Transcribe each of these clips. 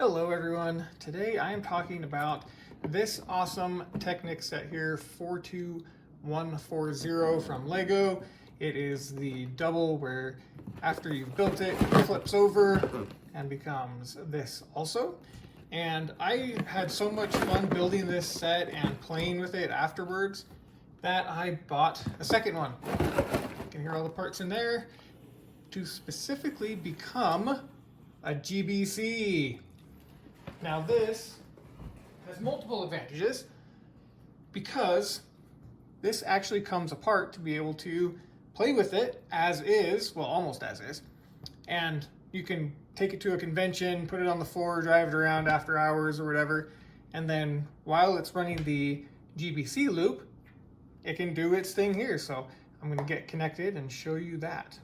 Hello everyone. Today I am talking about this awesome Technic set here, 42140 from LEGO. It is the double where after you've built it, it flips over and becomes this also. And I had so much fun building this set and playing with it afterwards that I bought a second one. You can hear all the parts in there to specifically become a GBC. Now this has multiple advantages because this actually comes apart to be able to play with it as is, well, almost as is, and you can take it to a convention, put it on the floor, drive it around after hours or whatever, and then while it's running the GBC loop, it can do its thing here. So I'm going to get connected and show you that.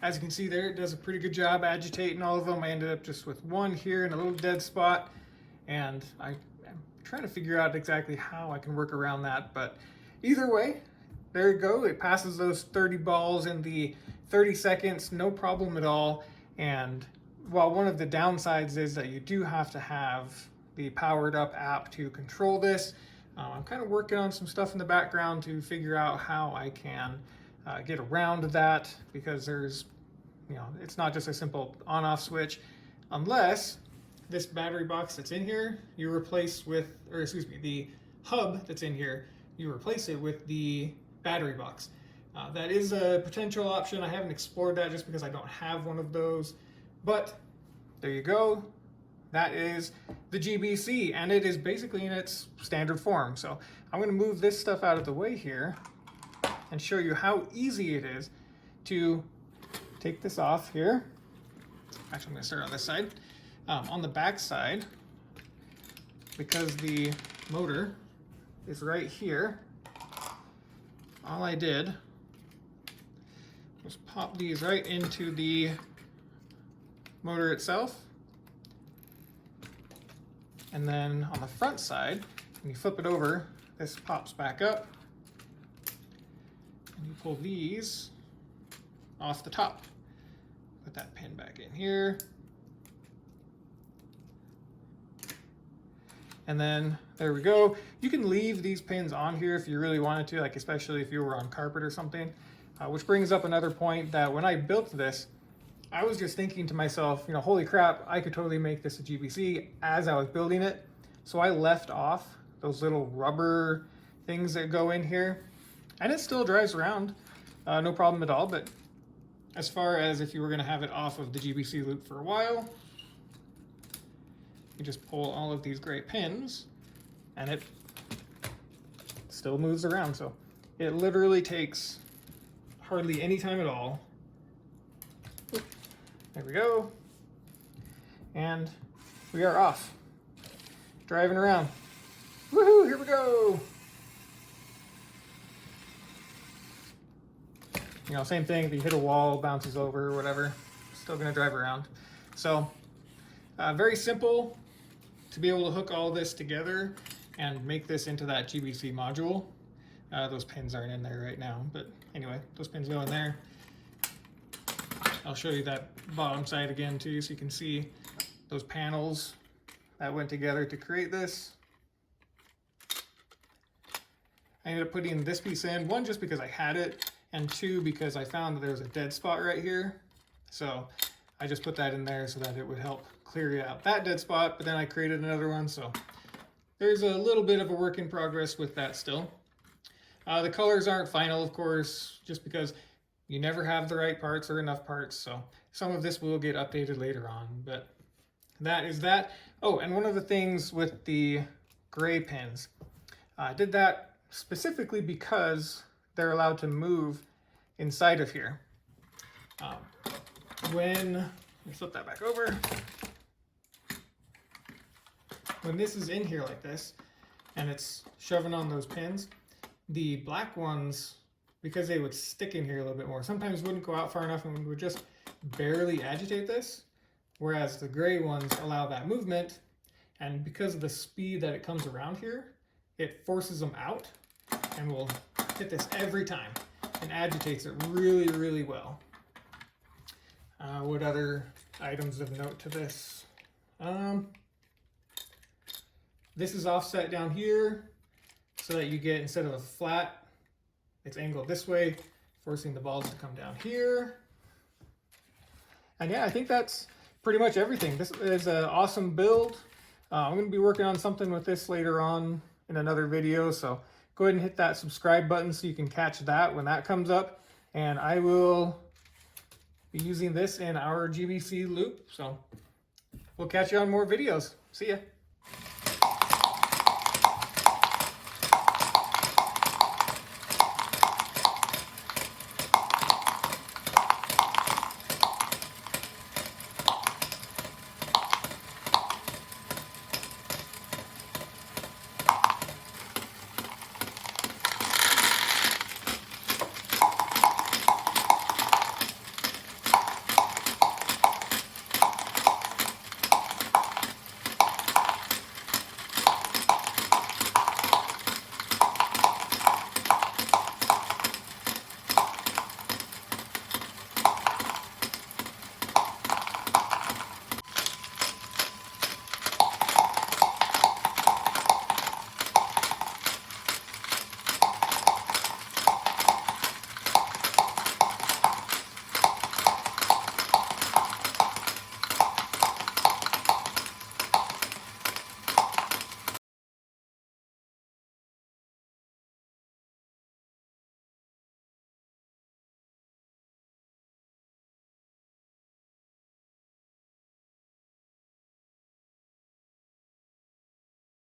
As you can see there, it does a pretty good job agitating all of them. I ended up just with one here and a little dead spot, and I'm trying to figure out exactly how I can work around that. But either way, there you go. It passes those 30 balls in the 30 seconds, no problem at all. And while one of the downsides is that you do have to have the powered up app to control this, I'm kind of working on some stuff in the background to figure out how I can get around that, because there's, it's not just a simple on-off switch, unless this battery box that's in here, you replace with, or excuse me, the hub that's in here, you replace it with the battery box. That is a potential option. I haven't explored that just because I don't have one of those, but there you go. That is the GBC, and it is basically in its standard form. So I'm going to move this stuff out of the way here and show you how easy it is to take this off here. Actually, I'm going to start on this side. On the back side, because the motor is right here, all I did was pop these right into the motor itself. And then on the front side, when you flip it over, this pops back up. And you pull these off the top. Put that pin back in here. And then there we go. You can leave these pins on here if you really wanted to, like especially if you were on carpet or something. Which brings up another point, that when I built this, I was just thinking to myself, holy crap, I could totally make this a GBC as I was building it. So I left off those little rubber things that go in here, and it still drives around, no problem at all. But as far as if you were going to have it off of the GBC loop for a while, you just pull all of these gray pins and it still moves around. So it literally takes hardly any time at all. There we go. And we are off, driving around. Woohoo, here we go. Same thing, if you hit a wall, bounces over or whatever, still gonna drive around. So very simple to be able to hook all this together and make this into that GBC module. Those pins aren't in there right now, but anyway, those pins go in there. I'll show you that bottom side again too, so you can see those panels that went together to create this. I ended up putting this piece in, one, just because I had it, and two, because I found that there was a dead spot right here. So I just put that in there so that it would help clear out that dead spot, but then I created another one. So there's a little bit of a work in progress with that still. The colors aren't final, of course, just because you never have the right parts or enough parts. So some of this will get updated later on, but that is that. Oh, and one of the things with the gray pins, I did that specifically because they're allowed to move inside of here. Let me flip that back over. When this is in here like this, and it's shoving on those pins. The black ones, because they would stick in here a little bit more, sometimes wouldn't go out far enough and would just barely agitate this, whereas the gray ones allow that movement, and because of the speed that it comes around here, it forces them out and will hit this every time and agitates it really, really well. What other items of note to this? This is offset down here so that you get, instead of a flat, it's angled this way, forcing the balls to come down here. And yeah, I think that's pretty much everything. This is an awesome build. I'm going to be working on something with this later on in another video, so go ahead and hit that subscribe button so you can catch that when that comes up. And I will be using this in our GBC loop, so we'll catch you on more videos. See ya.